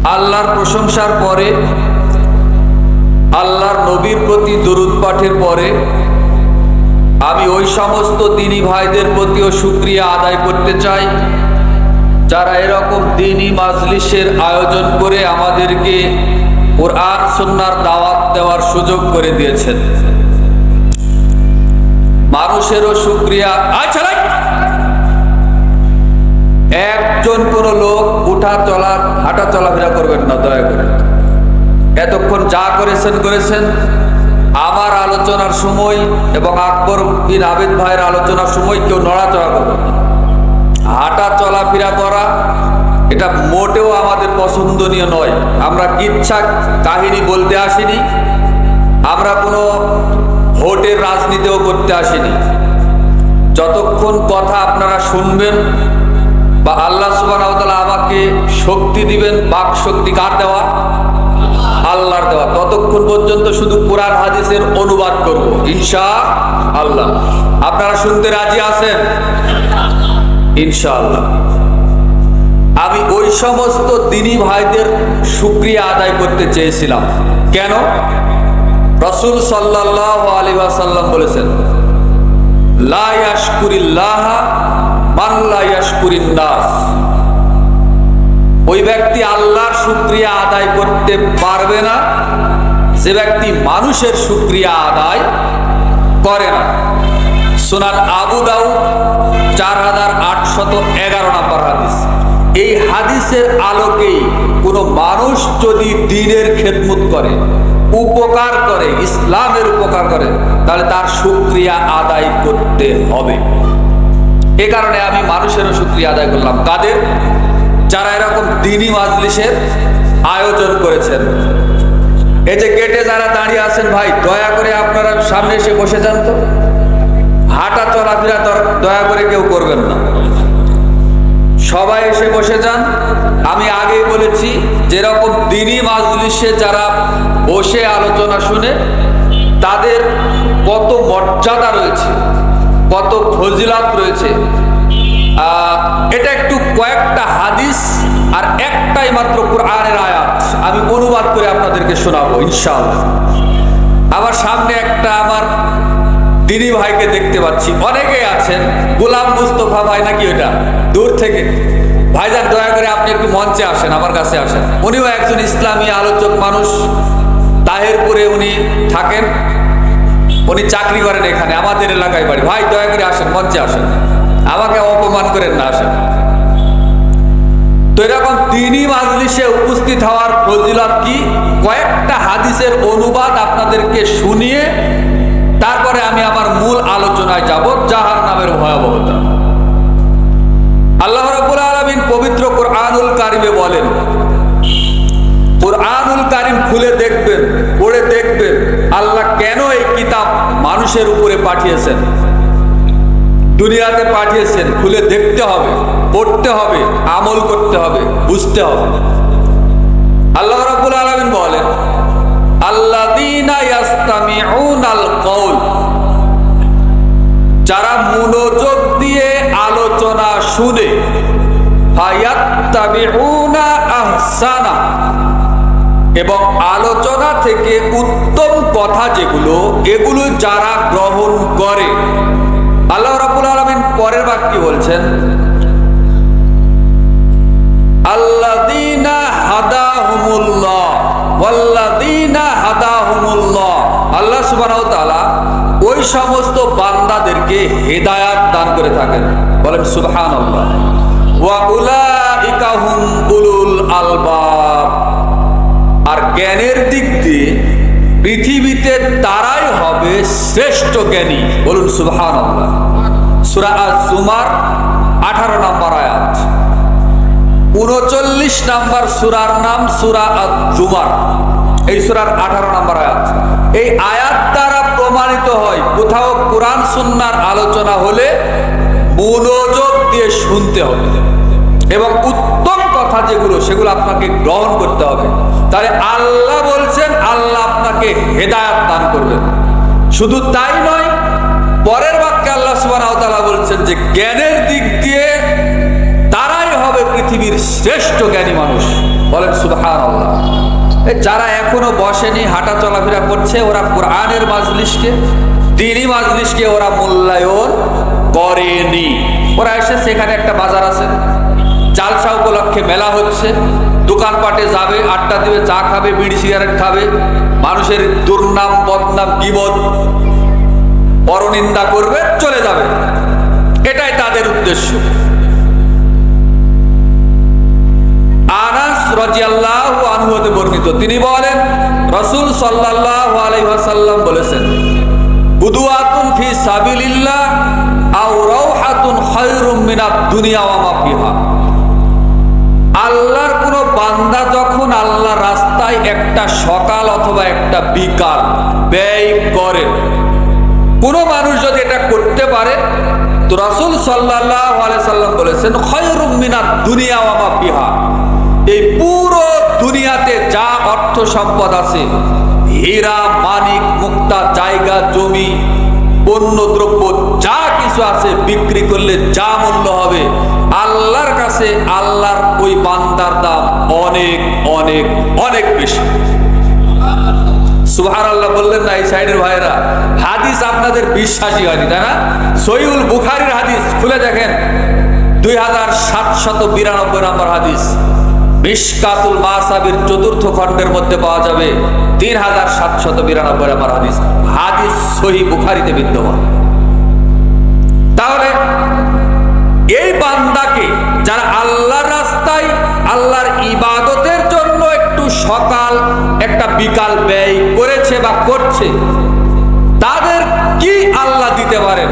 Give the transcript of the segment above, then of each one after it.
আল্লাহর প্রশংসার পরে, আল্লাহর নবীর প্রতি দরুদ পাঠের পরে আমি ওই সমস্ত দ্বীনী ভাইদের প্রতিও শুকরিয়া আদায় করতে চাই যারা এরকম দ্বীনী মাজলিসের আয়োজন করে আমাদেরকে কোরআন সুন্নাহর দাওয়াত দেওয়ার সুযোগ করে দিয়েছেন। মানুষেরও শুকরিয়া। একজন কোন লোক হাঁটা চলাফেরা করবেন না, দয়া করে। এতক্ষণ যা করেছেন। আমার আলোচনার সময় এবং আকবর বিন আবেদ ভাইয়ের আলোচনার সময় কেউ নড়াচড়া করবেন না। হাঁটা চলাফেরা করা এটা মোটেও আমাদের পছন্দনীয় নয়। আমরা কিচ্ছা কাহিনী বলতে আসিনি, আমরা কোনো ভোটের রাজনীতিও করতে আসিনি। যতক্ষণ কথা আপনারা শুনবেন বা আল্লাহ সুবহানাহু ওয়া তাআলা আমাকে শক্তি দিবেন, বাক শক্তি কার দেওয়া? আল্লাহর দেওয়া। ততক্ষণ পর্যন্ত শুধু কোরআন হাদিসের অনুবাদ করব ইনশাআল্লাহ। আপনারা শুনতে রাজি আছেন? ইনশাআল্লাহ। আমি ওই সমস্ত দ্বীনী ভাইদের শুকরিয়া আদায় করতে চেয়েছিলাম। কেন? রাসূল সাল্লাল্লাহু আলাইহি ওয়াসাল্লাম বলেছেন, লা ইয়াশকুরিল্লাহ মান লা ইয়াশকুরিন নাস। ওই ব্যক্তি আল্লাহর শুকরিয়া আদায় করতে পারবে না যে ব্যক্তি মানুষের শুকরিয়া আদায় করে না। সুনান আবু দাউদ 4811 নম্বর হাদিস। এই হাদিসের আলোকেই কোনো মানুষ যদি দ্বীনের খেদমত করে, উপকার করে, ইসলামের উপকার করে, তাহলে তার শুকরিয়া আদায় করতে হবে। এ কারণে আমি মানুষেরও শুকরিয়া আদায় করলাম। কাদের? যারা এরকম দ্বীনী মাজলিসের আয়োজন করেছেন। এই যে গেটে যারা দাঁড়িয়ে আছেন, ভাই দয়া করে আপনারা সামনে এসে বসে যান তো। হাঁটা চলাফেরা দয়া করে কেউ করবেন না, সবাই এসে বসে যান। আমি আগেই বলেছি, যেরকম দ্বীনী মাজলিসে যারা বসে আলোচনা শুনে তাদের কত মর্যাদা রয়েছে, কত ফজিলত রয়েছে। এটা একটু কয়েকটা হাদিস আর একটাই মাত্র কোরআনের আয়াত আমি অনুবাদ করে আপনাদেরকে শোনাবো ইনশাআল্লাহ। আমার সামনে একটা আমার দ্বীনী ভাইকে দেখতে পাচ্ছি, অনেকেই আছেন। গোলাম মুস্তফা ভাই নাকি ওটা? দূর থেকে। ভাইজান দয়া করে আপনি একটু মঞ্চে আসেন, আমার কাছে আসেন। উনিও একজন ইসলামী আলোচক মানুষ, তাহেরপুরে উনি থাকেন, উনি চাকরি করেন এখানে, আমাদের এলাকায় বাড়ি। ভাই দয়া করে আসেন, মঞ্চে আসেন, আমাকে অপমান করেন না, আসেন। তো এরকম দ্বীনী মাজলিসে উপস্থিত হওয়ার ফজিলত কি? কয়েকটা হাদিসের অনুবাদ আপনাদেরকে শুনিয়ে তারপরে আমি আমার মূল আলোচনায় যাব, জাহান্নামের ভয়াবহতা। আল্লাহ রাব্বুল আলামিন পবিত্র কোরআনুল কারিমে বলেন, কোরআনুল কারিম খুলে দেখবেন, পড়ে দেখবেন আল্লাহ কেন এই কিতাব মানুষের উপরে পাঠিয়েছেন, দুনিয়াতে পাঠিয়েছেন। খুলে দেখতে হবে, পড়তে হবে, আমল করতে হবে, বুঝতে হবে। আল্লাহ রাব্বুল আলামিন বলেন, আল্লাযীনা ইয়াসতামিউনাল কওল। যারা মনোযোগ দিয়ে আলোচনা শুনে, ফায়াত্তাবিউনা আহসানা, এবং আলোচনা থেকে উত্তম কথা যেগুলো, এগুলো যারা গ্রহণ করে। আল্লাহ রাব্বুল আলামিন পরের বাক্যে বলছেন, আল্লাযীনা হাদাহুমুল্লাহ ওয়াল্লাযীনা হাদাহুমুল্লাহ। আল্লাহ সুবহানাহু ওয়া তাআলা ওই সমস্ত বান্দাদেরকে হেদায়াত দান করে থাকেন। বলেন সুবহানাল্লাহ। ওয়া উলাইকা হুম উলুল আলবাব। আর জ্ঞানের দিক দিয়ে পৃথিবীতে তারাই হবে শ্রেষ্ঠ জ্ঞানী। বলুন সুবহানাল্লাহ। সূরা আজ-জুমার 18 নম্বর আয়াত। 39 নম্বর সূরার নাম সূরা আজ-জুমার। এই সূরার 18 নম্বর আয়াত। এই আয়াত দ্বারা প্রমাণিত হয়, কোথাও কোরআন সুন্নাহর আলোচনা হলে মনোযোগ দিয়ে শুনতে হবে এবং উত্তম কথা যেগুলো, সেগুলো আপনাকে গ্রহণ করতে হবে। তাহলে আল্লাহ বলছেন, আল্লাহ আপনাকে হেদায়েত দান করবেন। শুধু তাই নয়, পরের বাক্যে আল্লাহ সুবহানাহু ওয়া তাআলা বলছেন যে জ্ঞানের দিক দিয়ে তারাই হবে পৃথিবীর শ্রেষ্ঠ জ্ঞানী মানুষ। বলেন সুবহানাল্লাহ। যারা এখনো বসেনি, হাঁটা চলাফেরা করছে, ওরা কোরআনের মাজলিসকে, দ্বীনি মাজলিসকে ওরা মূল্যায়ন করেনি। ওরা এসে সেখানে একটা বাজার আছে, জালসা উপলক্ষে মেলা হচ্ছে, দোকানপাটে যাবে, আড্ডা দিবে, চা খাবে, বিড়ি সিগারেট খাবে, মানুষের দুর্নাম বদনাম গীবত পরনিন্দা করবে, চলে যাবে। এটাই তাদের উদ্দেশ্য। আনাস রাদিয়াল্লাহু আনহু হতে বর্ণিত, তিনি বলেন রাসূল সাল্লাল্লাহু আলাইহি ওয়াসাল্লাম বলেছেন, গুদওয়াতুন ফি সাবিলিল্লাহ আও রাওহাতুন খায়রুম মিনাদ দুনিয়া ওয়া মা ফিহা। আল্লাহর কোন বান্দা যখন আল্লাহর রাস্তায় একটা সকাল অথবা একটা বিকাল ব্যয় করে, কোন মানুষ যদি এটা করতে পারে, তো রাসূল সাল্লাল্লাহু আলাইহি সাল্লাম বলেছেন খায়রুম মিনাদ দুনিয়া ওয়া মা ফিহা, এই পুরো দুনিয়াতে যা অর্থ সম্পদ আছে, হীরা মানিক মুক্তা, জায়গা জমি, পণ্য দ্রব্য যা কিছু আছে, বিক্রি করলে যা মূল্য হবে, আল্লাহর কাছে আল্লাহর ওই বান্দার দাম অনেক অনেক অনেক বেশি। সুবহানাল্লাহ বললেন না এই সাইডের ভাইরা? হাদিস আপনাদের বিশ্বাসই হয়নি, তাই না? সহিহুল বুখারীর হাদিস খুলে দেখেন, 2792 নম্বর হাদিস, মিশকাতুল মাসাবির 4th খণ্ডের মধ্যে পাওয়া যাবে 3792 নম্বর হাদিস। হাদিস সহিহ বুখারীতে বিদ্যমান। তাহলে এই বান্দাকে যারা আল্লাহর রাস্তায় আল্লাহর ইবাদতের জন্য একটু সকাল একটা বিকাল ব্যয় করেছে বা করছে, তাদের কি আল্লাহ দিতে পারেন,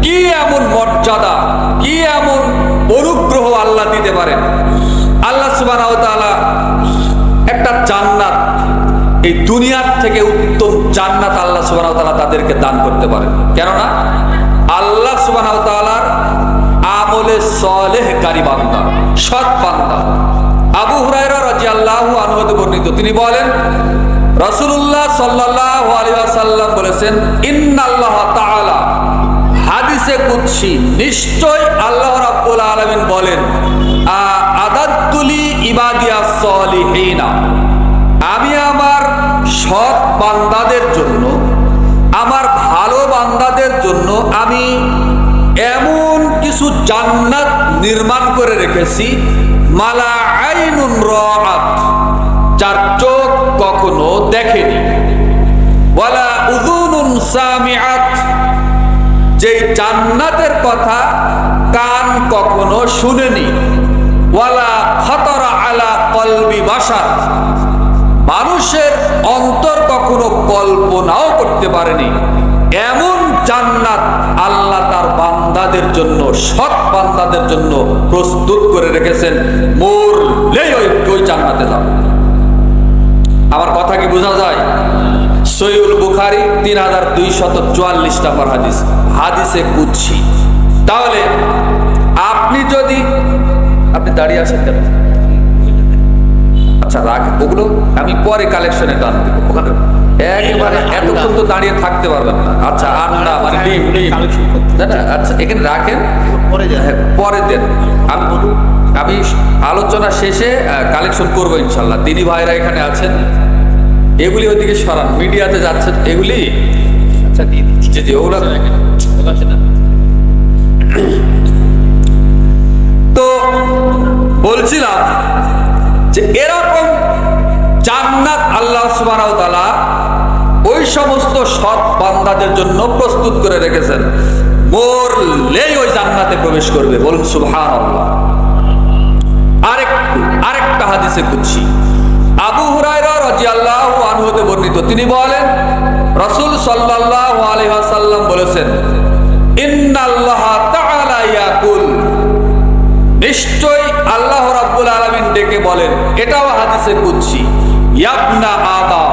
কি এমন মর্যাদা, কি এমন অনুগ্রহ আল্লাহ দিতে পারেন। আল্লাহ সুবহানাহু ওয়া তাআলা একটা জান্নাত, এই দুনিয়ার থেকে উত্তম জান্নাত আল্লাহ সুবহানাহু ওয়া তাআলা তাদেরকে দান করতে পারেন। কেননা আল্লাহ সুবহানাহু ওয়া তাআলার আমলে সালেহকারী বান্দা, সৎ বান্দা। আবু হুরায়রা রাদিয়াল্লাহু আনহু হতে বর্ণিত, তিনি বলেন রাসূলুল্লাহ সাল্লাল্লাহু আলাইহি ওয়াসাল্লাম বলেছেন, ইন্নাল্লাহ তাআলা, হাদিসে কুদসি, নিশ্চয় আল্লাহ রাব্বুল আলামিন বলেন, আদাতুলি ইবাদিয়াস সালিহিনা, আমি আমার সৎ বান্দাদের জন্য, আমার ভালো বান্দাদের জন্য আমি এমন কিছু জান্নাত নির্মাণ করে রেখেছি, মালা আইনুন রাআত, যার চোখ কখনো দেখেনি, ওয়ালা উযুনুন সামিআত, যে জান্নাতের কথা কান কখনো শুনেনি, ওয়ালা খাতারা আলা কলবি বাশার, মানুষের অন্তর কখনো কল্পনাও করতে পারেনি, এমন জান্নাত আল্লাহ তার বান্দাদের জন্য, সৎ বান্দাদের জন্য প্রস্তুত করে রেখেছেন। মরলেই ওই জান্নাতে যাবে। আমার কথা কি বোঝা যায়? সহিহুল বুখারী 3244 নম্বর হাদিস, হাদিসে কুদসি। তাহলে আপনি যদি, আপনি দাঁড়িয়ে আছেন কেন? আচ্ছা রাখ, ওগুলো আমি পরে কালেকশনে টান দিব। ওখানে একেবারে এতক্ষণ তো দাঁড়িয়ে থাকতে পারবেন না। আচ্ছা আন্ডা মানে ডিম ডিম, আচ্ছা এখানে রাখেন, পরে দেন। আমি আলোচনা শেষে কালেকশন করবো ইনশাল্লাহ। দিনী ভাইরা এখানে আছেন, এগুলি ওইদিকে সরান, মিডিয়াতে যাচ্ছেন এগুলি। আচ্ছা দিয়ে দিচ্ছি, জি ওগুলো তো বলছিলাম যে এরকম জান্নাত আল্লাহ সুবহানাহু ওয়া তাআলা ওই সমস্ত সৎ বান্দাদের জন্য প্রস্তুত করে রেখেছেন, মরলেই ওই জান্নাতে প্রবেশ করবে। বলুন সুবহানাল্লাহ। আরেকটা হাদিসে কুদসি, আবু হুরায়রা রাদিয়াল্লাহু আনহু হতে বর্ণিত, তিনি বলেন রাসূল সাল্লাল্লাহু আলাইহি ওয়াসাল্লাম বলেছেন, ইন্নাল্লাহ তাআলা ইয়াকুল, নিশ্চয় আল্লাহ রাব্বুল আলামিন ডেকে বলেন, এটাও হাদিসে কুদসি, ইয়াবনা আদম,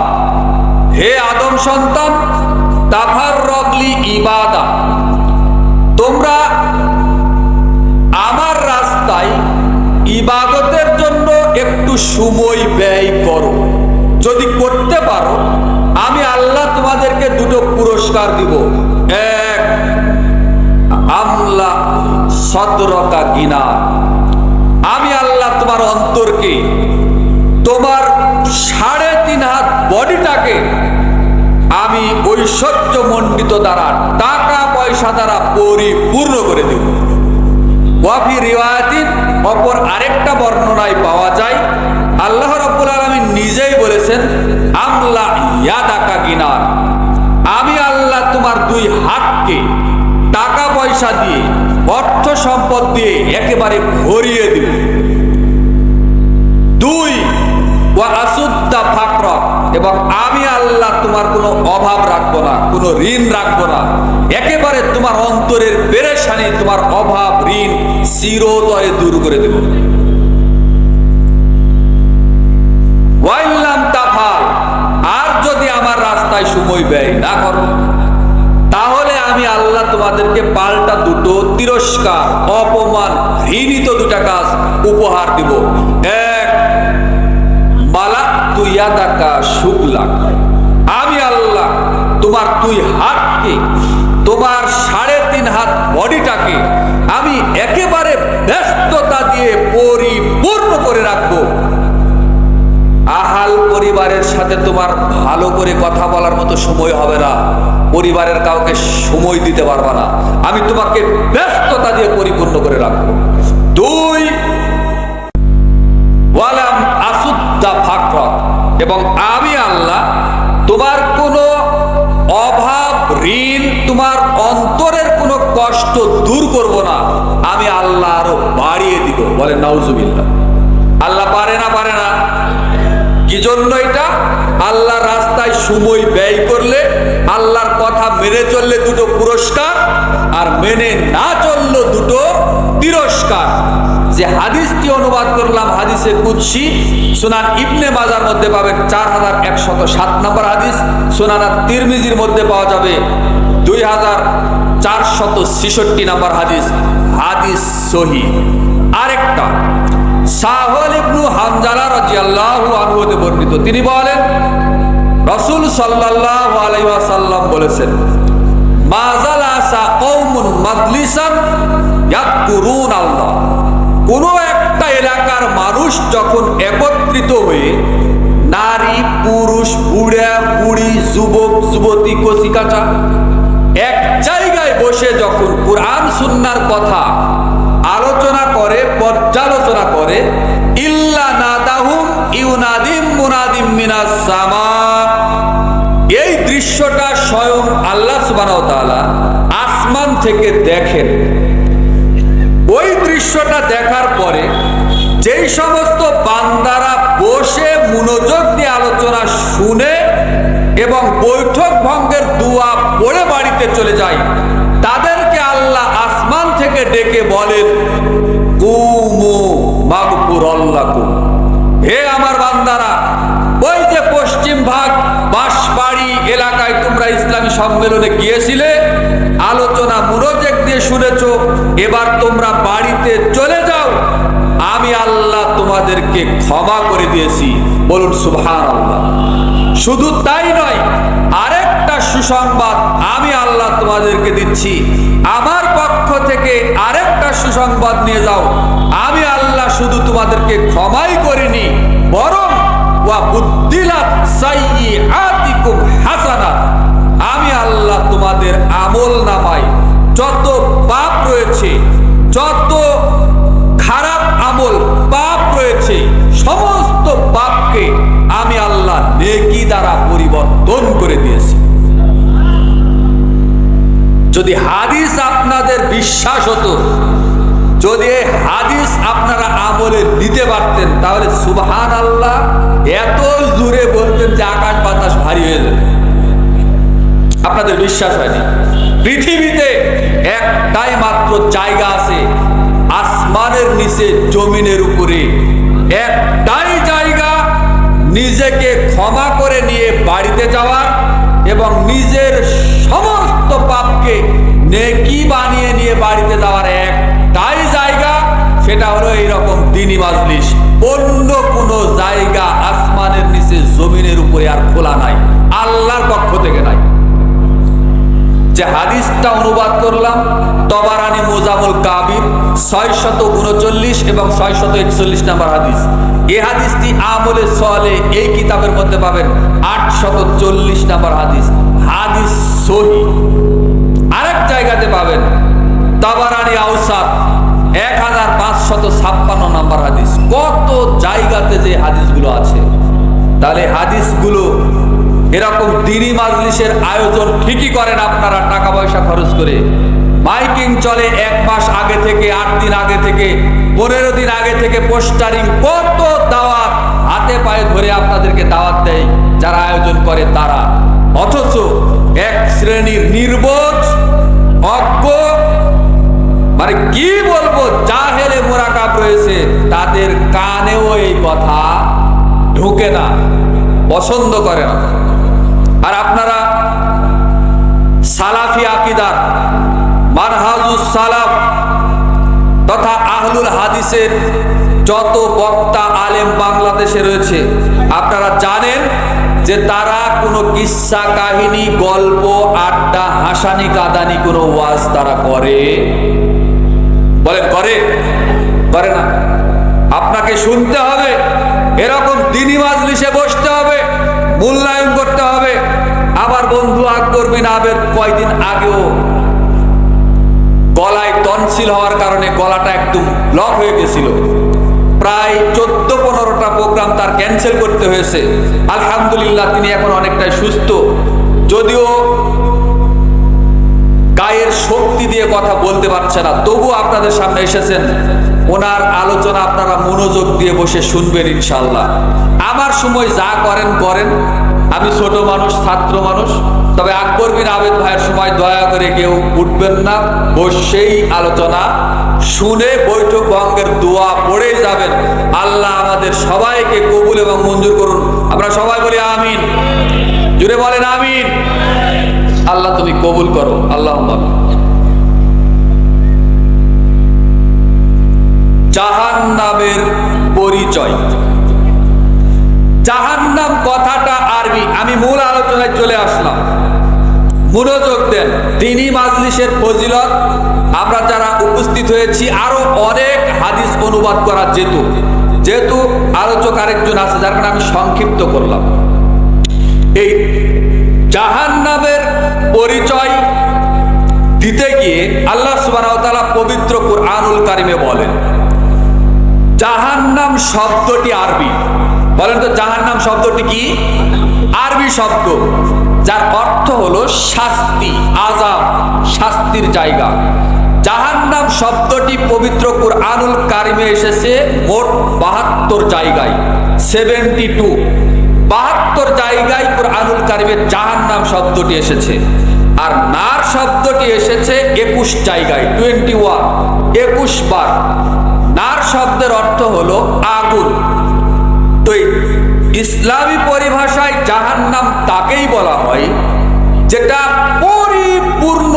হে আদম সন্তান, তাফাররাগলি ইবাদা, তোমরা আমার রাস্তায় ইবাদতের জন্য একটু সময় ব্যয় করো। যদি করতে পারো, আমি আল্লাহ তোমাদেরকে দুটো পুরস্কার দিব। এক, আমলা সদরকা গিনা, আমি আল্লাহ তোমার অন্তরকে তোমার 3.5 হাত বডিটাকে আমি ঐশ্বর্য মণ্ডিত দ্বারা, টাকা পয়সা দ্বারা পরিপূর্ণ করে দেব। ওয়াফি রিওয়ায়াতিন, অপর আরেকটা বর্ণনায় পাওয়া যায় আল্লাহ রাব্বুল আলামিন নিজেই বলেছেন, আমলা ইয়াদাকা গিনান, আমি আল্লাহ তোমার 2 হাতকে টাকা পয়সা দিয়ে, অর্থ সম্পদ দিয়ে একেবারে ভরিয়ে দিব। 2 ওয়া আসুদ্দা ফাকরা, এবং আমি আল্লাহ তোমার কোনো অভাব রাখবো না, কোনো ঋণ রাখবো না, একেবারে তোমার অন্তরের পেরেশানি, তোমার অভাব ঋণ চিরতরে দূর করে দেব। ওয়াইল্লাম তাফাল, আর যদি আমার রাস্তায় সময় ব্যয় না করো, তাহলে আমি আল্লাহ তোমাদেরকে পাল্টা 2 তিরস্কার, অপমান, ঘৃণিত 2টা কাজ উপহার দিব। 1, মালাকতু ইয়াদাকা শুগলাক, আমি আল্লাহ তোমার 2 হাতকে, তোমার 3.5 হাত বডিটাকে আমি একেবারে ব্যস্ততা দিয়ে পরিপূর্ণ করে রাখবো। আহাল পরিবারের সাথে তোমার ভালো করে কথা বলার মতো সময় হবে না, পরিবারের কাউকে সময় দিতে পারবা না, আমি তোমাকে ব্যস্ততা দিয়ে পরিপূর্ণ করে রাখবো। 2, ওয়ালাম আসুদ্দা ফাকরা, এবং আমি আল্লাহ তোমার কোনো অভাব ঋণ, তোমার অন্তরের কোনো কষ্ট দূর করব না, আমি আল্লাহ আরো বাড়িয়ে দিব। বলে নাউজুবিল্লাহ। আল্লাহ পারে না? পারে না। কি জন্য এটা? আল্লাহর রাস্তায় সময় ব্যয় করলে, আল্লাহর কথা মেনে চললে 2 পুরস্কার, আর মেনে না চললে 2 তিরস্কার। যে হাদিসটি অনুবাদ করলাম হাদিসে কুদসি, সুনান ইবনে মাজার মধ্যে পাবেন 4107 নম্বর হাদিস, সুনান তিরমিজির মধ্যে পাওয়া যাবে 2466 নম্বর হাদিস, হাদিস সহিহ। আরেকটা সাহল ইবনু হামজালা রাদিয়াল্লাহু আনহু হতে বর্ণিত, তিনি বলেন রাসূল সাল্লাল্লাহু আলাইহি ওয়াসাল্লাম বলেছেন, মাযালাসা কওমুন মাজলিসান ইয়াযকুরুন আল্লাহ, কোন একটা এলাকার মানুষ যখন একত্রিত হয়ে, নারী পুরুষ, বুড়া বুড়ি, যুবক যুবতী, কচিকাঁচা, এক জায়গায় বসে যখন কুরআন সুন্নাহর কথা আলোচনা করে, পর্যালোচনা করে, ইল্লা নাদাহুম ইউনাদিম মুনাদিম মিনাস সামা, এই দৃশ্যটা স্বয়ং আল্লাহ সুবহানাহু ওয়া তাআলা আসমান থেকে দেখেন। ওই দৃশ্যটা দেখার পরে যেই সমস্ত বান্দারা বসে মনোযোগ দিয়ে আলোচনা শুনে এবং বৈঠক ভঙ্গের দোয়া পড়ে বাড়িতে চলে যায়, তাদেরকে আল্লাহ আসমান থেকে ডেকে বলেন, কুমু মাগফুরাল্লাকুম, হে আমার বান্দারা, ওই যে পশ্চিম ভাগ বাঁশবাড়ি এলাকায় তোমরা ইসলামী সম্মেলনে গিয়েছিলে, আলোচনা মনোযোগ দিয়ে শুনেছো, এবার তোমরা বাড়িতে চলে যাও, আমি আল্লাহ তোমাদেরকে ক্ষমা করে দিয়েছি। বলুন সুবহানাল্লাহ। শুধু তাই নয়, আরেকটা সুসংবাদ আমি আল্লাহ তোমাদেরকে দিচ্ছি, আমার পক্ষ থেকে আরেকটা সুসংবাদ নিয়ে যাও, আমি আল্লাহ শুধু তোমাদেরকে ক্ষমাই করিনি, বরং ওয়া বুদ্দিলাত সাইয়্যাতিকুম হাসানাত, আমি আল্লাহ তোমাদের আমল নামায় যত পাপ রয়েছে, যত খারাপ আমল পাপ রয়েছে, সমস্ত পাপকে আমি আল্লাহ নেকি দ্বারা পরিবর্তন করে দিয়েছি। যদি হাদিস আপনাদের বিশ্বাস হতো, যদি হাদিস আপনারা আমলে দিতে পারতেন, তাহলে সুবহানাল্লাহ এত জোরে বলতেন যে আকাশ বাতাস ভারী হয়ে যাবে। আপনাদের বিশ্বাস হয়নি। পৃথিবীতে একটাই মাত্র জায়গা আছে, আসমানের নিচে জমিনের উপরে একটাই জায়গা, নিজেকে ক্ষমা করে নিয়ে বাড়িতে যাওয়ার এবং নিজের সমস্ত পাপকে নেকি বানিয়ে নিয়ে বাড়িতে যাওয়ার একটাই জায়গা, সেটা হলো এইরকম দ্বীনি মাজলিস। অন্য কোনো জায়গা আসমানের নিচে জমিনের উপরে আর খোলা নাই, আল্লাহর পক্ষ থেকে নাই। যে হাদিসটা অনুবাদ করলাম তবারানি মুজামুল কাবির 639 এবং 641 নম্বর হাদিস, এই হাদিসটি আমলে সলে এই কিতাবের মধ্যে পাবেন 840 নম্বর হাদিস, হাদিস সহি। আরেক জায়গাতে পাবেন তাবারানি আউসাত 1556 নম্বর হাদিস। কত জায়গাতে যে হাদিসগুলো আছে। তাহলে হাদিসগুলো এরকম দ্বীনি মাজলিসের আয়োজন ঠিকই করেন আপনারা, টাকা পয়সা খরচ করে। মাইকিং চলে 1 মাস আগে থেকে, 8 দিন আগে থেকে, 15 দিন আগে থেকে পোস্টারিং, কত দাওয়াত হাতে পায়ে ধরে আপনাদেরকে দাওয়াত দেয় যারা আয়োজন করে তারা। অথচ এক শ্রেণীর নির্বোধ, অজ্ঞ, মানে কি বলবো, জাহেলে মোরাকাব রয়েছে, তাদের কানেও এই কথা ঢোকে না, পছন্দ করে না। আর আপনারা সালাফি আকীদার, মানহাজুস সালাফ তথা আহলুল হাদিসের যত বক্তা আলেম বাংলাদেশে রয়েছে, আপনারা জানেন যে তারা কোনো কিস্সা কাহিনী, গল্প, আড্ডা, হাসানি কাদানি কোনো ওয়াজ তারা করে? বলেন করে? করে না। আপনাকে শুনতে হবে, এরকম দ্বীনি মাজলিসে বসতে হবে, মূল্যায়ন করতে হবে। আবার বন্ধু আকবর বিন আবেদ কয়দিন আগেও গলায় টনসিল হওয়ার কারণে গলাটা একদম ব্লক হয়ে গেছিল, প্রায় 14-15টা প্রোগ্রাম তার ক্যান্সেল করতে হয়েছে। আলহামদুলিল্লাহ তিনি এখন অনেকটাই সুস্থ, যদিও গায়ের শক্তি দিয়ে কথা বলতে পারছে না, তবু আপনাদের সামনে এসেছেন। ওনার আলোচনা আপনারা মনোযোগ দিয়ে বসে শুনবেন ইনশাআল্লাহ। আমার সময় যা করেন করেন, আমি ছোট মানুষ, ছাত্র মানুষ। তবে আকবর বিন আবেদ ভাইয়ের সময় দয়া করে কেউ উঠবেন না, বসেই আলোচনা শুনে বৈঠক ভঙ্গের দোয়া পড়ে যাবেন। আল্লাহ আমাদের সবাইকে কবুল এবং মঞ্জুর করুন। আমরা সবাই বলি আমিন, জুড়ে বলেন আমিন। আল্লাহ তুমি কবুল করো, আল্লাহুম্মা। জাহান্নামের পরিচয়। জাহান্নাম কথাটা আরবি। আমি মূল আলোচনায় চলে আসলাম, মনোযোগ দেন। দ্বীনি মাজলিসের ফজিলত আমরা যারা উপস্থিত হয়েছি, আরো অনেক হাদিস অনুবাদ করা যেত, যেহেতু আলোচক আরেকজন আছে, যার কারণে আমি সংক্ষিপ্ত করলাম। এই জাহান্নামের পরিচয় দিতে গিয়ে আল্লাহ সুবহানাহু ওয়া তাআলা পবিত্র কুরআনুল কারিমে বলেন, জাহান্নাম শব্দটি আরবি। বলেন তো জাহান্নাম শব্দটি কি? আরবি শব্দ, যার অর্থ হলো শাস্তি, আযাব, শাস্তির জায়গা। জাহান্নাম শব্দটি পবিত্র কুরআনুল কারিমে এসেছে মোট 72 জায়গায়, 72 জায়গায় কুরআনুল কারিমে জাহান্নাম শব্দটি এসেছে। আর নার শব্দটি এসেছে 21 জায়গায়, 21 বার। নার শব্দের অর্থ হলো আগুন। তো ইসলামী পরিভাষায় জাহান্নাম তাকেই বলা হয় যেটা পরিপূর্ণ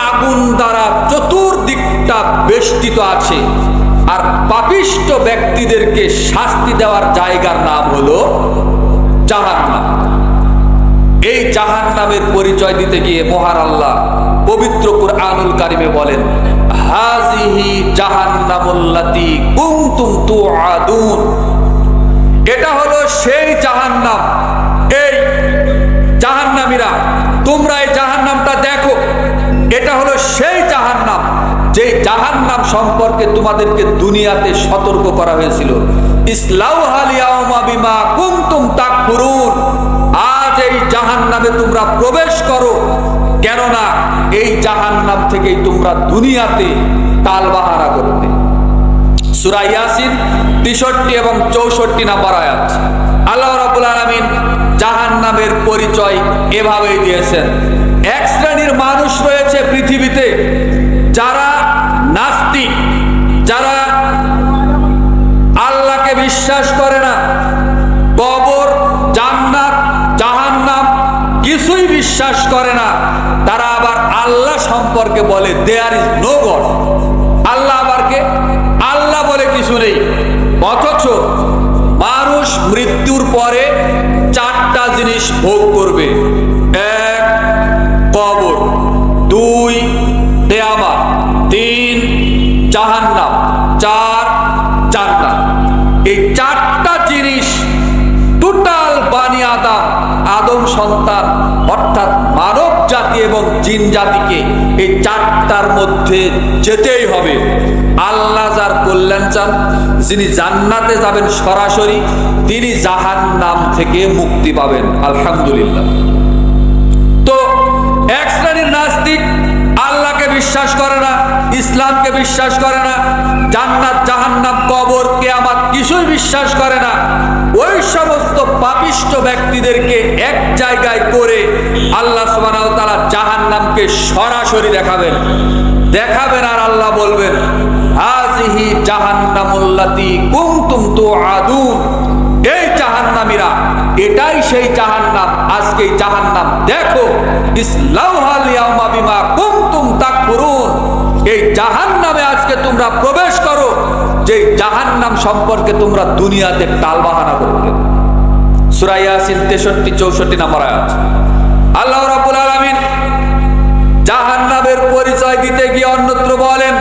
আগুন দ্বারা চতুর্দিকটা বেষ্টিত আছে। আর পাপিষ্ট ব্যক্তিদেরকে শাস্তি দেওয়ার জায়গার নাম হলো জাহান্নাম। এই জাহান্নামের পরিচয় দিতে গিয়ে মহান আল্লাহ পবিত্র কুরআনুল কারিমে বলেন, হাযিহি জাহান্নামুল্লাতী কুনতুম তুআদুন। এটা হলো সেই জাহান্নাম। এই জাহান্নামীরা, তোমরা এই জাহান্নামটা দেখো, এটা হলো সেই জাহান্নাম যে জাহান্নাম সম্পর্কে তোমাদেরকে দুনিয়াতে সতর্ক করা হয়েছিল। ইসলাউহাল ইয়াউমা বিমা কুনতুম তাকফুরুন। আজ এই জাহান্নামে তোমরা প্রবেশ করো, কেননা এই জাহান্নাম থেকেই তোমরা দুনিয়াতে তালবাহারা করতে। সূরা ইয়াসিন 63 এবং 64 নম্বর আয়াত। আল্লাহ রাব্বুল আলামিন জাহান্নামের পরিচয় এভাবেই দিয়েছেন। এক শ্রেণীর মানুষ রয়েছে পৃথিবীতে যারা নাস্তিক, যারা আল্লাহকে বিশ্বাস করে না, কবর, জান্নাত, জাহান্নাম কিছুই বিশ্বাস করে না। তারা আবার আল্লাহ সম্পর্কে বলে দেয়ার ইজ নো গড। আল্লাহ আবার কে? আল্লাহ বলে কিছু নেই। অথচ মানুষ মৃত্যুর পরে 4টা জিনিস ভোগ করবে। 1 কবর, 2 কিয়ামত, 3 জাহান্নাম, 4 জান্নাত। এই 4টা আদম, আদম সন্তান অর্থাৎ মানব জাতি এবং জিন জাতিকে এই চারটার মধ্যে যেতেই হবে। আল্লাহ যার কল্যাণ চান, যিনি জান্নাতে যাবেন সরাসরি, তিনি জাহান্নাম থেকে মুক্তি পাবেন। আলহামদুলিল্লাহ। তো এক শ্রেণীর নাস্তিক আল্লাহকে বিশ্বাস করে না, ইসলামকে বিশ্বাস করে না, জান্নাত জাহান্নাম কবর কিয়ামত কিছুই বিশ্বাস করে না। ওই সমস্ত পাপিষ্ঠ ব্যক্তিদেরকে এক জায়গায় করে আল্লাহ সুবহানাহু ওয়া তাআলা জাহান্নামকে সরাসরি দেখাবেন আর আল্লাহ বলবেন, হাযিহি জাহান্নামুল্লাতী কুনতুম তুআদুন। এই জাহান্নামীরা, এটাই সেই জাহান্নাম, আজকে এই জাহান্নাম দেখো, ইসলাউহাল ইয়াউমা বিমা কুনতুম তাকফুরুন। এই জাহান্নামে আজকে তোমরা প্রবেশ করো, যে জাহান্নাম সম্পর্কে তোমরা দুনিয়াতে টালবাহানা করতে। সূরা ইয়াসিন 63-64 নম্বর আয়াত। আল্লাহ রাব্বুল আলামিন জাহান্নামের পরিচয় দিতে গিয়ে অন্যত্র বলেন,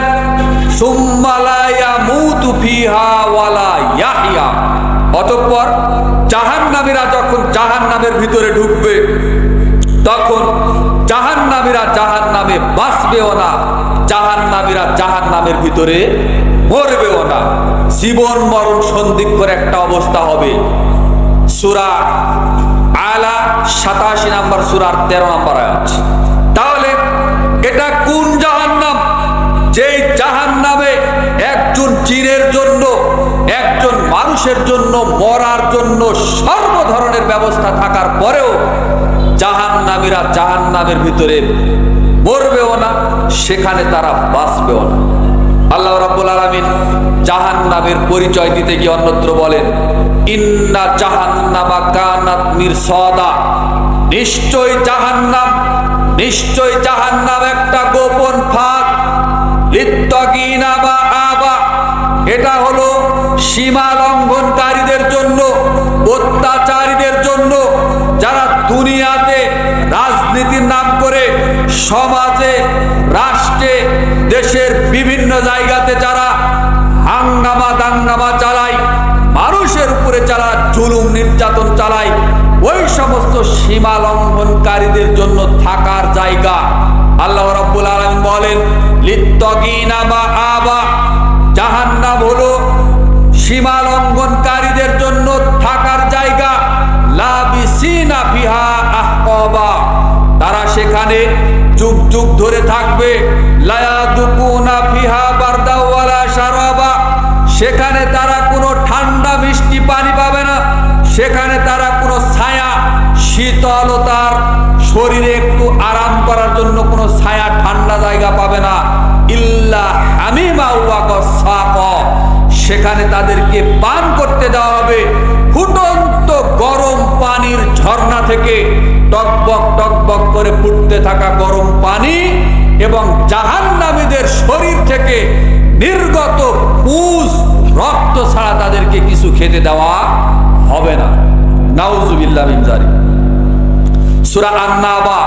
সুম্মা লা ইয়ামুতু ফিহা ওয়ালা ইয়াহইয়া। অতঃপর জাহান্নামীরা যখন জাহান্নামের ভিতরে ঢুকবে, তখন জাহান্নামীরা জাহান্নামে বাঁচবেও না, জাহান্নামীরা জাহান্নামের ভিতরে মরবেও না। জীবন মরণ সন্দিগ্ধ একটা অবস্থা হবে। সূরা আলা 87 নম্বর সূরার 13 নম্বর আয়াত। তাহলে এটা কোন জাহান্নাম? যেই জাহান্নামে একজন জিনের জন্য, একজন মানুষের জন্য মরার জন্য সর্ব ধরনের ব্যবস্থা থাকার পরেও জাহান্নামীরা জাহান্নামের ভিতরে মরবেও না, সেখানে তারা বাঁচবেও না। আল্লাহ রাব্বুল আলামিন জাহান্নামের পরিচয় দিতে গিয়ে অন্যত্র বলেন, ইন্না জাহান্নামা কানাত মিরসাদা। নিশ্চয় জাহান্নাম একটা গোপন ফাঁদ। লিত্তাগিনা বা আবা, এটা হলো সীমা লঙ্ঘনকারীদের জন্য, অত্যাচারীদের জন্য, যারা দুনিয়াতে রাজনীতির নাম করে সমাজে, রাষ্ট্রে, দেশের বিভিন্ন জায়গাতে যারা হাঙ্গামা দাঙ্গামা চালায়, মানুষের উপরে যারা জুলুম নির্যাতন চালায়, ওই সমস্ত সীমা লঙ্ঘনকারীদের জন্য থাকার জায়গা। আল্লাহ রাব্বুল আলামিন বলেন, লিত্তাগিনা বা আবা, জাহান্নাম হলো সীমা লঙ্ঘনকারীদের জন্য থাকার জায়গা। লাবিসিনা ফিহা আহকাবা, তারা সেখানে যুগ যুগ ধরে থাকবে। লায়াদুকুনা ফিহা বারদা ওয়ালা শারাবা, সেখানে তারা কোনো ঠান্ডা মিষ্টি পানি পাবে না, সেখানে তারা কোনো ছায়া, শীতলতার শরীরে একটু আরাম করার জন্য কোনো ছায়া ঠান্ডা জায়গা পাবে না। ইল্লা হামিমা ওয়া গাসসাকা, সেখানে তাদেরকে পান করতে দেওয়া হবে ফুটন্ত গরম পানির ঝর্ণা থেকে টকবক টকবক করে ফুটতে থাকা গরম পানি, এবং জাহান্নামীদের শরীর থেকে নির্গত পুষ রক্ত ছাড়া তাদেরকে কিছু খেতে দেওয়া হবে না। নাউজুবিল্লাহ মিন যালিক। সূরা আন-নাবা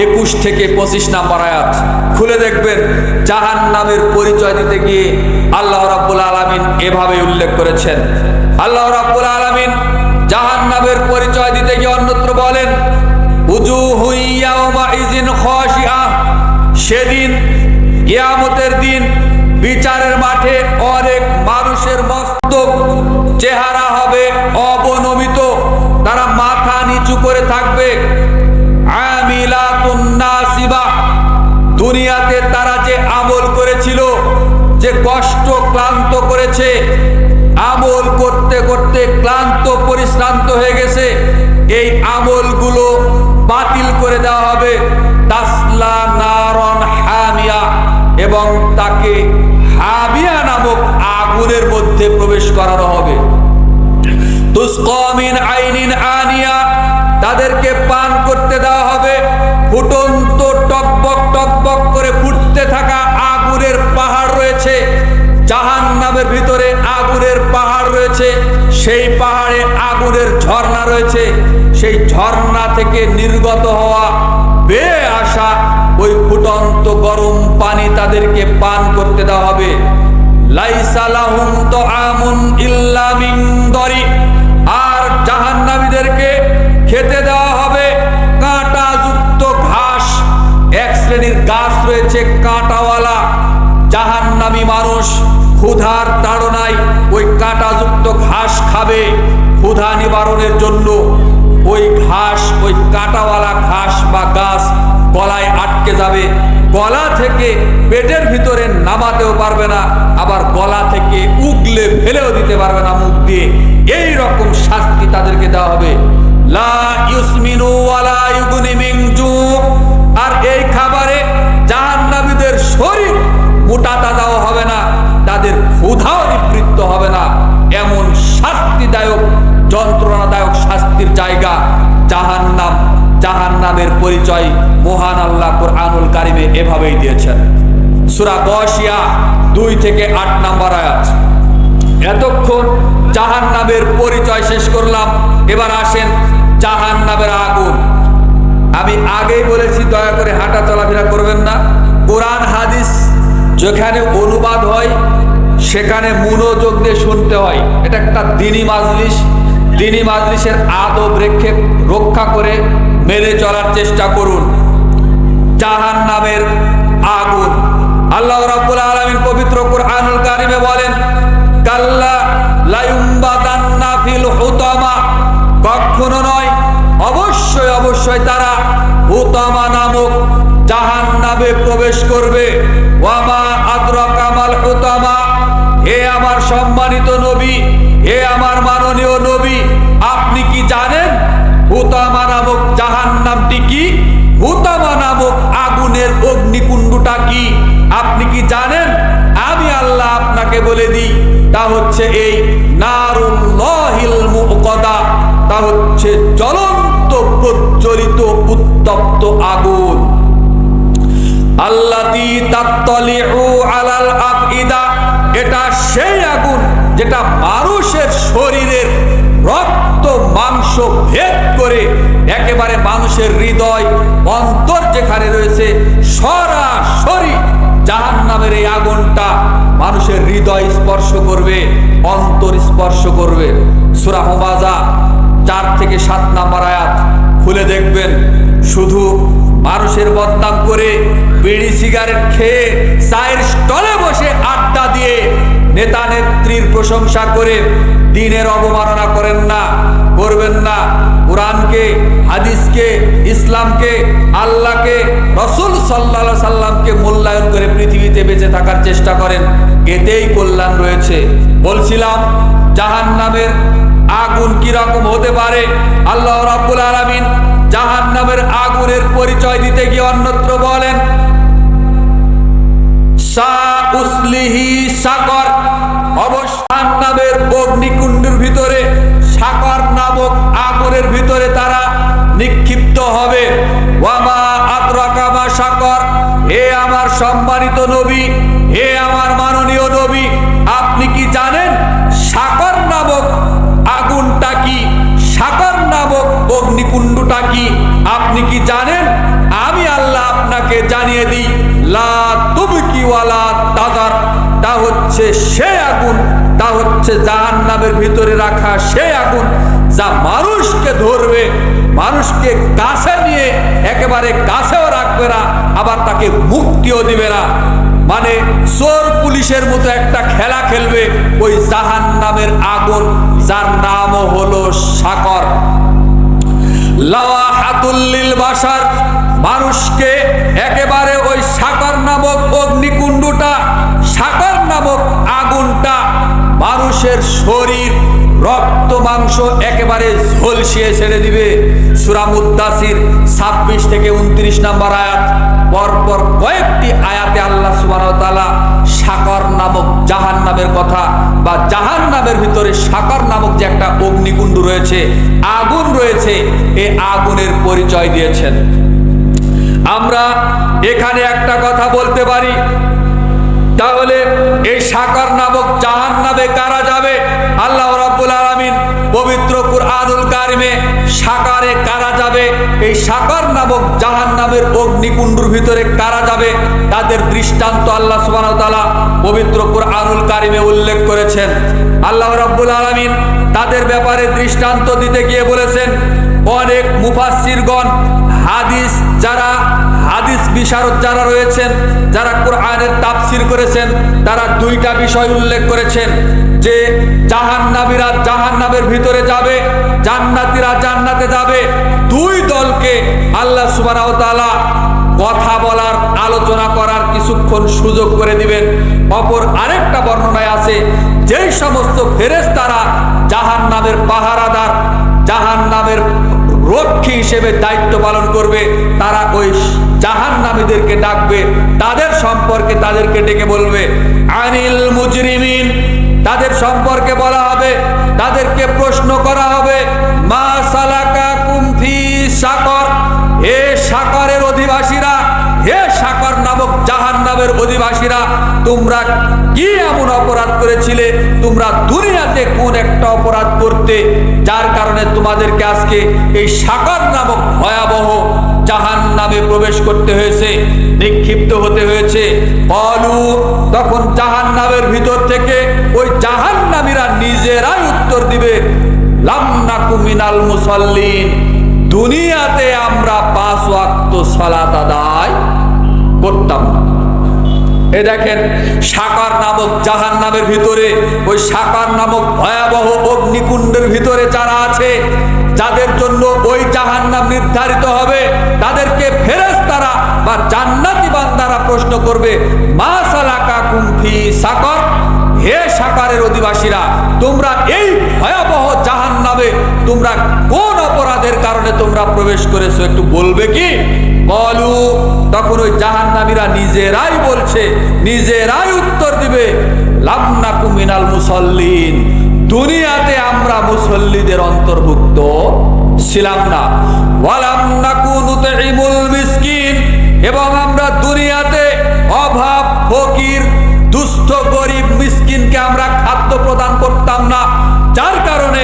21-25 নম্বর আয়াত খুলে দেখবেন, জাহান্নামের পরিচয় দিতে গিয়ে আল্লাহ রাব্বুল আলামিন এভাবে উল্লেখ করেছেন। আল্লাহ রাব্বুল আলামিন জাহান্নামের পরিচয় দিতে গিয়ে অন্যত্র বলেন, উজুহু ইয়াওমা ইযিন খাশিআ। সেদিন কিয়ামতের দিন বিচারের মাঠে অনেক মানুষের মস্তক চেহারা হবে অবনমিত, তারা মাথা নিচু করে থাকবে। আমিলাতুন নাসিবা, দুনিয়াতে তারা যে আমল করেছিল, যে কষ্ট ক্লান্ত করেছে, আমল করতে করতে ক্লান্ত পরিশ্রান্ত হয়ে গেছে, এই আমলগুলো বাতিল করে দেওয়া হবে। তাসলা নারন হামিয়া, এবং তাকে হাবিয়া নামক আগুনের মধ্যে প্রবেশ করানো হবে। তুসকা মিন আইনিন আনিয়া, তাদেরকে পান করতে দেওয়া হবে ফুটন্ত টকবক টকবক করে ফুটতে থাকা আগুনের পাহাড় রয়েছে। জাহান্নামের ভিতরে আগুনের পাহাড় রয়েছে, সেই পাহাড়ে আগুনের ঝর্ণা রয়েছে, সেই ঝর্ণা থেকে নির্গত হওয়া বেয়ে আসা ওই ফুটন্ত গরম পানি তাদেরকে পান করতে দেওয়া হবে। লাইসা লাহুম তুআমুন ইল্লা মিন দরি, আর জাহান্নামীদেরকে খেতে দেওয়া হবে কাঁটাযুক্ত ঘাস। এক শ্রেণীর গাছ রয়েছে কাঁটাওয়ালা, জাহান্নামী মানুষ ক্ষুধার তাড়নায় ওই কাঁটাযুক্ত ঘাস খাবে। ক্ষুধা নিবারণের জন্য ওই ঘাস, ওই কাঁটাওয়ালা ঘাস বা গাছ গলায় আটকে যাবে, গলা থেকে পেটের ভিতরে নামাতেও পারবে না, আবার গলা থেকে উগলে ফেলেও দিতে পারবে না মুখ দিয়ে। এই রকম শাস্তি তাদেরকে দেওয়া হবে। লা ইউসমিনু ওয়ালা ইউগনি মিন জু। আর এই খাবারে জাহান্নামীদের শরীর মোটা তাজাও হবে না, তাদের ক্ষুধাও নিবৃত্ত হবে না। এমন শাস্তিদায়ক, যন্ত্রণাদায়ক শাস্তির জায়গা জাহান্নাম। জাহান্নামের পরিচয় মহান আল্লাহ কুরআনুল কারিমে এভাবেই দিয়েছেন। সূরা গাশিয়া 2 থেকে 8 নম্বর আয়াত। এতক্ষণ জাহান্নামের পরিচয় শেষ করলাম, এবার আসেন জাহান্নামের আগুন। আমি আগেই বলেছি দয়া করে হাঁটা চলাফেরা করবেন না। কোরআন হাদিস যেখানে অনুবাদ হয় সেখানে মনোযোগ দিয়ে শুনতে হয়। এটা একটা দ্বীনি মাজলিস। দ্বীনি মাজলিসের আদব রক্ষা করে মেনে চলার চেষ্টা করুন। জাহান্নামের আগুন, আল্লাহ রাব্বুল আলামিন পবিত্র কুরআনুল কারিমে বলেন, কাল্লা লা ইউমবাদান্না ফিল হুতামা। কখনো নয়, অবশ্যই অবশ্যই তারা হুতামা নামক জাহান্নামে প্রবেশ করবে। ওয়ামা আদরাকা মাল হুতামা। হে আমার সম্মানিত নবী, হে আমার মাননীয় নবী, আপনি কি জানেন হুতামা নামক জাহান্নামটি কি? হুতামা নামক আগুনের অগ্নিকুণ্ডটা কি আপনি কি জানেন? আমি আল্লাহ আপনাকে বলে দিই, তা হচ্ছে এই নারুল্লাহিল মুকদা, তা হচ্ছে জ্বলন্ত প্রজ্বলিত উত্তপ্ত আগুন। আল্লাতী তাত্তালিউ আলাল আফইদা। এটা সেই আগুন যেটা মানুষের শরীরের রক্ত মাংস ভেদ করে একেবারে মানুষের হৃদয় অন্তর যেখানে রয়েছে সরাসরি জাহান্নামের এই আগুনটা মানুষের হৃদয় স্পর্শ করবে, অন্তর স্পর্শ করবে। সূরা হুমাযা 4 থেকে 7 নম্বর আয়াত খুলে দেখবেন। শুধু মানুষের বদনাম করে, বিড়ি সিগারেট খেয়ে, চায়ের স্টলে বসে আড্ডা দিয়ে, নেতা নেত্রীর প্রশংসা করে দ্বীনের অবমাননা করেন না, করবেন না। কোরআনকে, হাদিসকে, ইসলামকে, আল্লাহকে, রাসূল সাল্লাল্লাহু আলাইহি সাল্লামকে মূল্যায়ন করে পৃথিবীতে বেঁচে থাকার চেষ্টা করেন, এতেই কল্যাণ রয়েছে। বলছিলাম জাহান্নামের আগুন কি রকম হতে পারে। আল্লাহ রাব্বুল আলামিন জাহান্নামের আগুনের পরিচয় দিতে গিয়ে অন্যত্র বলেন, সাউসলিহি সাকর। অবশ্যই নামের অগ্নিকুণ্ডের ভিতরে, সাকর নামক আগুনের ভিতরে তারা নিক্ষিপ্ত হবে। ওয়ামা আদরাকা মা সাকর। হে আমার সম্মানিত নবী, হে আমার মাননীয় নবী, আপনি কি জানেন সাকর নামক আগুনটা কি? সাকর নামক অগ্নিকুণ্ডটা কি আপনি কি জানেন? আমি আল্লাহ আপনাকে জানিয়ে দিই, লা তুবকি ওয়ালা তাযার। তা হচ্ছে সে আগুন, তা হচ্ছে জাহান্নামের ভিতরে রাখা সে আগুন যা মানুষকে ধরবে, মানুষকে কাছে নিয়ে একেবারে কাছেও রাখবে না, আবার তাকে মুক্তিও দিবে না। মানে চোর পুলিশের মতো একটা খেলা খেলবে ওই জাহান্নামের আগুন, যার নামও হলো সাকর। লাওয়াহাতুল লিল বাশার। মানুষকে একেবারে ওই সাকর নামক অগ্নিকুণ্ডটা, সাকর নামক আগুনটা মানুষের শরীর, রক্ত মাংস একেবারে ঝলসিয়ে ছেড়ে দিবে। সূরা মুদ্দাসির 26 থেকে 29 নম্বর আয়াত। পরপর কয়েকটি আয়াতে আল্লাহ সুবহানাহু ওয়া তাআলা সাকর নামক জাহান্নামের কথা, বা জাহান্নামের ভিতরে সাকর নামক যে একটা অগ্নিকুণ্ড রয়েছে, আগুন রয়েছে, এই আগুনের পরিচয় দিয়েছেন। আমরা এখানে একটা কথা বলতে পারি, তাহলে এই সাকর নামক জাহান্নামে কারা যাবে? আল্লাহ রাব্বুল আলামিন পবিত্র কুরআনুল কারিমে সাকরে কারা যাবে, এই সাকর নামক জাহান্নামের অগ্নিকুণ্ডের ভিতরে কারা যাবে তাদের দৃষ্টান্ত আল্লাহ সুবহানাহু ওয়া তাআলা পবিত্র কুরআনুল কারিমে উল্লেখ করেছেন। আল্লাহ রাব্বুল আলামিন তাদের ব্যাপারে দৃষ্টান্ত দিতে গিয়ে বলেছেন, অনেক মুফাসসিরগণ, হাদিস যারা হাদিস বিশারদ যারা রয়েছেন, যারা কোরআনের তাফসীর করেছেন, তারা দুইটা বিষয় উল্লেখ করেছেন যে জাহান্নামীরা জাহান্নামের ভিতরে যাবে, জান্নাতীরা জান্নাতে যাবে। দুই দলকে আল্লাহ সুবহানাহু ওয়া তাআলা কথা বলার, আলোচনা করার কিছুক্ষণ সুযোগ করে দিবেন। অপর আরেকটা বর্ণনায় আছে যেই সমস্ত ফেরেশতারা জাহান্নামের পাহারাদার, জাহান্নামের রক্ষী হিসেবে দায়িত্ব পালন করবে, তারা ওই জাহান্নামীদেরকে ডাকবে, তাদের সম্পর্কে তাদেরকে ডেকে বলবে আনিল মুজরিমিন, তাদের সম্পর্কে বলা হবে, তাদেরকে প্রশ্ন করা হবে মা সালাকাকুম ফি সাকর, হে সাকরের অধিবাসীরা, হে সাকর নামক জাহান্নামের অধিবাসীরা, তোমরা কি এমন অপরাধ করেছিলে, তোমরা দুনিয়াতে কোন একটা অপরাধ করতে যার কারণে তোমাদেরকে আজকে এই সাকর নামক ভয়াবহ জাহান্নামে প্রবেশ করতে হয়েছে, নিক্ষিপ্ত হতে হয়েছে। বলু, তখন জাহান্নামের ভিতর থেকে ওই জাহান্নামীরা নিজেরাই উত্তর দিবে লাম নাকু মিনাল মুসাল্লিন, দুনিয়াতে আমরা 5 ওয়াক্ত সালাত আদায় করতাম না। এ দেখেন, সাকার নামক জাহান্নামের ভিতরে, ওই সাকার নামক ভয়াবহ অগ্নিকুণ্ডের ভিতরে যারা আছে, যাদের জন্য ওই জাহান্নাম নির্ধারিত হবে, তাদেরকে ফেরেশতারা বা জান্নাতি বান্দারা প্রশ্ন করবে মা সালাকাকুম ফি সাকর, হে সাকারের অধিবাসীরা, তোমরা এই ভয়াবহ জাহান্নামে তোমরা কোন অপরাধের কারণে তোমরা প্রবেশ করেছো, একটু বলবে কি? বলু, তখন ওই জাহান্নামীরা নিজেরাই বলছে, নিজেরাই উত্তর দিবে লাম নাকু মিনাল মুসাল্লিন, দুনিয়াতে আমরা মুসল্লিদের অন্তর্ভুক্ত ছিলাম না। ওয়ালাম নাকু নুতঈমুল মিসকিন, এবং আমরা দুনিয়াতে অভাব, ফকির, দুস্থ, গরিব, মিসকিনকে আমরা খাদ্য প্রদান করতাম না, যার কারণে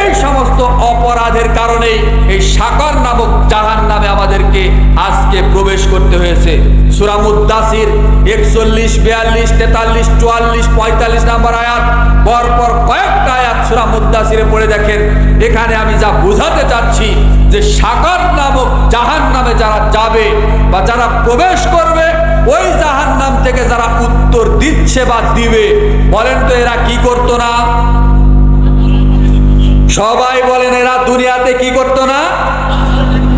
এই সমস্ত অপরাধের কারণেই এই সাকর নামক জাহান্নামে আমাদেরকে আজকে প্রবেশ করতে হয়েছে। সূরা মুদ্দাসির 41, 42, 43, 44, 45 নম্বর আয়াত, পরপর কয়েকটা আয়াত সূরা মুদ্দাসিরে পড়ে দেখেন। এখানে আমি যা বোঝাতে চাচ্ছি যে সাকর নামক জাহান্নামে যারা যাবে বা যারা প্রবেশ করবে, ওই জাহান্নাম থেকে যারা উত্তর দিচ্ছে বা দিবে, বলেন তো এরা কি করতো না? সবাই বলেন, এরা দুনিয়াতে কি করতো না?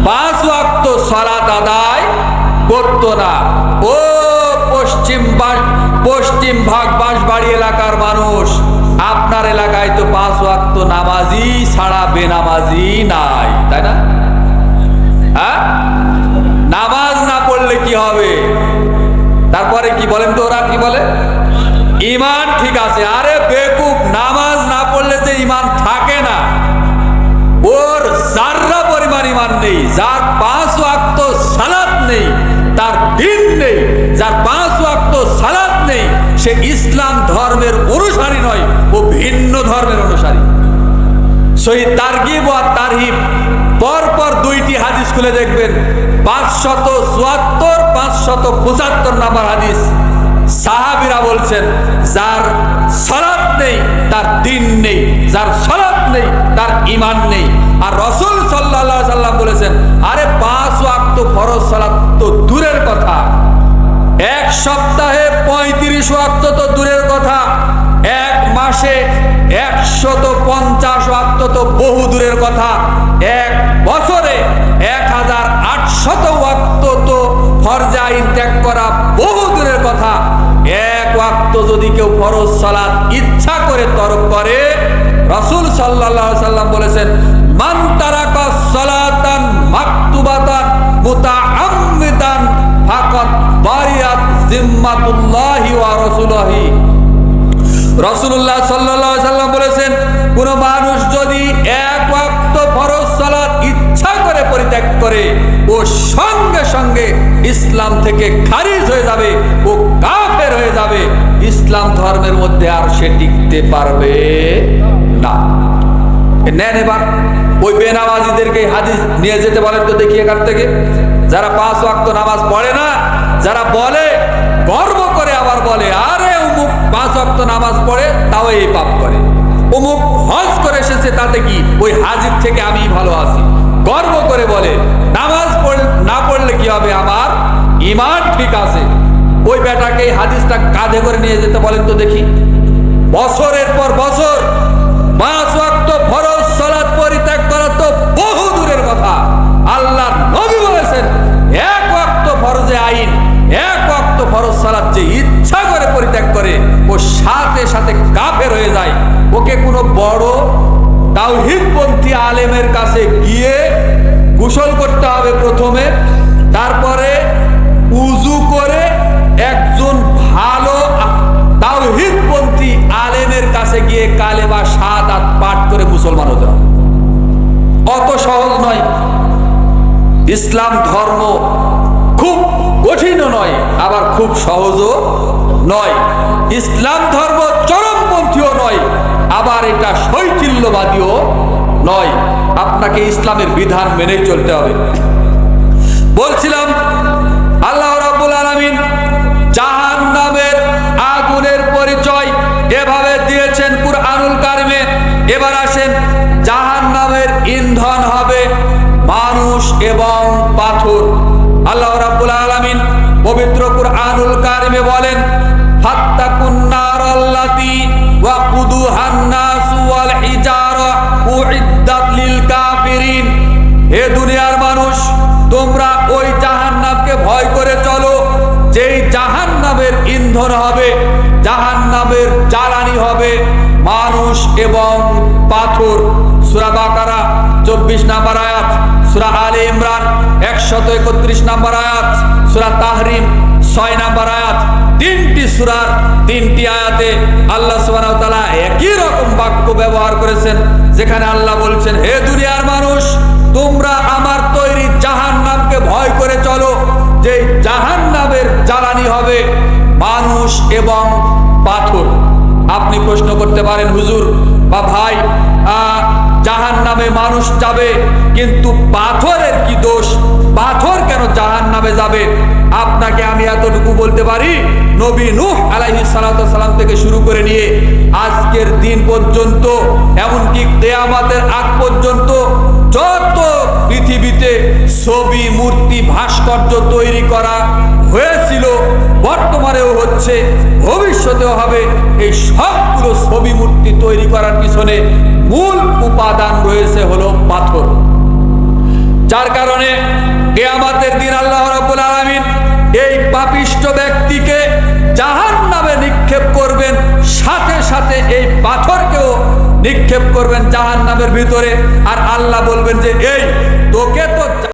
5 ওয়াক্ত সালাত আদায় করতো না। ও পশ্চিম ভাগ বাঁশবাড়ি এলাকার মানুষ, আপনার এলাকায় তো 5 ওয়াক্ত নামাজি ছাড়া বেনামাজি নাই, তাই না? হ্যাঁ, নামাজ না পড়লে কি হবে? তারপরে কি বলেন তো, ওরা কি বলে? ঈমান ঠিক আছে। আরে বেকুব, নামাজ না পড়লে যে ঈমান থাকে না, ওর যাররা পরিমাণ ঈমান নেই। যার 5 ওয়াক্ত সালাত নেই তার দিন নেই, যার 5 ওয়াক্ত সালাত নেই সে ইসলাম ধর্মের অনুসারী নয়, ও ভিন্ন ধর্মের অনুসারী। সহিহ তারগিব ওয়া তারহিব পরপর 2টি হাদিস খুলে দেখবেন, 574, 575 নম্বর হাদিস। সাহাবীরা বলছেন যার সালাত নেই তার দিন নেই, যার সালাত নেই তার ঈমান নেই। আর রাসূল সাল্লাল্লাহু আলাইহি সাল্লাম বলেছেন, আরে 5 ওয়াক্ত ফরজ সালাত তো দূরের কথা, এক সপ্তাহে 35 ওয়াক্ত তো দূরের কথা, এক মাসে 150 ওয়াক্ত তো বহু দূরের কথা, এক বছরে 1800 ওয়াক্ত তো ফরজে আইন ত্যাগ করা বহু দূরের কথা। এক ওয়াক্ত যদি কেউ ফরজ সালাত ইচ্ছা করে তরক করে, রাসূল সাল্লাল্লাহু আলাইহি সাল্লাম বলেছেন মান তারাকা সালাতান মাকতুবাতান মুতাআম্মিদান ফাকাত বারিয়াত জিম্মাতুল্লাহি ওয়া রাসূলিহি। রাসূলুল্লাহ সাল্লাল্লাহু আলাইহি সাল্লাম বলেছেন, কোন মানুষ যদি এক ওয়াক্ত ফরজ সালাত ইচ্ছা করে পরিত্যাগ করে, ও সঙ্গে সঙ্গে ইসলাম থেকে খারিজ হয়ে যাবে, ও কাফের হয়ে যাবে, ইসলাম ধর্মের মধ্যে আর সে টিকতে পারবে না। নেন এবার ওই বেনামাজিদেরকে হাদিস নিয়ে যেতে বলেন তো দেখি এখান থেকে। যারা 5 ওয়াক্ত নামাজ পড়ে না, যারা বলে, গর্ব করে আবার বলে, আরে অমুক 5 ওয়াক্ত নামাজ পড়ে তাও এই পাপ করে, অমুক হজ করে এসেছে তাতে কি, ওই হাজির থেকে আমি ভালো আছি, গর্ব করে ওই বেটাকে এই হাদিসটা কাঁধে করে নিয়ে যেতে বলেন তো দেখি। বছরের পর বছর 5 ওয়াক্ত ফরজ সালাত পরিত্যাগ করা তো বহু দূরের কথা। আল্লাহর নবী বলেছেন 1 ওয়াক্ত ফরজে আইন, 1 ওয়াক্ত ফরজ সালাত যে ইচ্ছা করে পরিত্যাগ করে ও সাথে সাথে কাফের হয়ে যায়। ওকে কোনো বড় তাওহীদপন্থী আলেমের কাছে গিয়ে গোসল করতে হবে প্রথমে, তারপরে উযু করে একজন ভালো তাওহীদপন্থী আলেমের কাছে গিয়ে কালেমা শাহাদাত পাঠ করে মুসলমান হতে হবে। অত সহজ নয়। ইসলাম ধর্ম খুব কঠিনও নয়, আবার খুব সহজও নয়। ইসলাম ধর্ম চরমপন্থীও নয়, আবার এটা শৈথিল্যবাদীও নয়। আপনাকে ইসলামের বিধান মেনেই চলতে হবে। বলছিলাম আল্লাহ রাব্বুল আলামিন জাহান্নামের আগুনের পরিচয় এভাবে দিয়েছেন কুরআনুল কারিমে। এবার আসেন, জাহান্নামের ইন্ধন হবে মানুষ এবং পাথর। আল্লাহ রাব্বুল আলামিন পবিত্র কুরআনুল কারিমে বলেন, ফাত্তাকুন নারাল্লাতী ওয়াকুদুহান নাসু ওয়াল হিজারা উইদ্দাত লিল কাফিরিন। হে দুনিয়ার মানুষ, তোমরা ওই জাহান্নামকে ভয় করে চলো, যেই জাহান্নামের ইন্ধন হবে, জাহান্নামের জ্বালানি হবে মানুষ এবং পাথর। সূরা বাকারা 24 নম্বর আয়াত, সূরা আলে ইমরান 131 নম্বর আয়াত, সূরা তাহরিম 6 নম্বর আয়াত। 3টি সূরার 3টি আয়াতে আল্লাহ সুবহানাহু ওয়া তাআলা একই রকম বাক্য ব্যবহার করেছেন, যেখানে আল্লাহ বলছেন, হে দুনিয়ার মানুষ, তোমরা আমার তৈরি জাহান্নামকে ভয় করে চলো, যে জাহান্নামের জ্বালানি হবে মানুষ এবং পাথর। আপনি প্রশ্ন করতে পারেন, হুজুর বা ভাই, জাহান্নামে মানুষ যাবে, কিন্তু পাথরের কি দোষ? পাথর কেন জাহান্নামে যাবে? আপনাকে আমি এতটুকু বলতে পারি, নবী নূহ আলাইহিস সালাতু ওয়াস সালাম থেকে শুরু করে নিয়ে আজকের দিন পর্যন্ত, এমনকি কিয়ামতের আগ পর্যন্ত যত পৃথিবীতে ছবি, মূর্তি, ভাস্কর্য তৈরি করা হয়েছিল, বর্তমানেও হচ্ছে, ভবিষ্যতেও হবে, এই সবগুলো ছবি মূর্তি তৈরি করার পিছনে মূল উপাদান রয়েছে হলো পাথর। যার কারণে কিয়ামতের দিন আল্লাহ রাব্বুল আলামিন এই পাপিষ্ঠ ব্যক্তিকে জাহান্নামে নিক্ষেপ করবেন, সাথে সাথে এই পাথরকেও নিক্ষেপ করবেন জাহান্নামের ভিতরে। আর আল্লাহ বলবেন যে, এই তোকে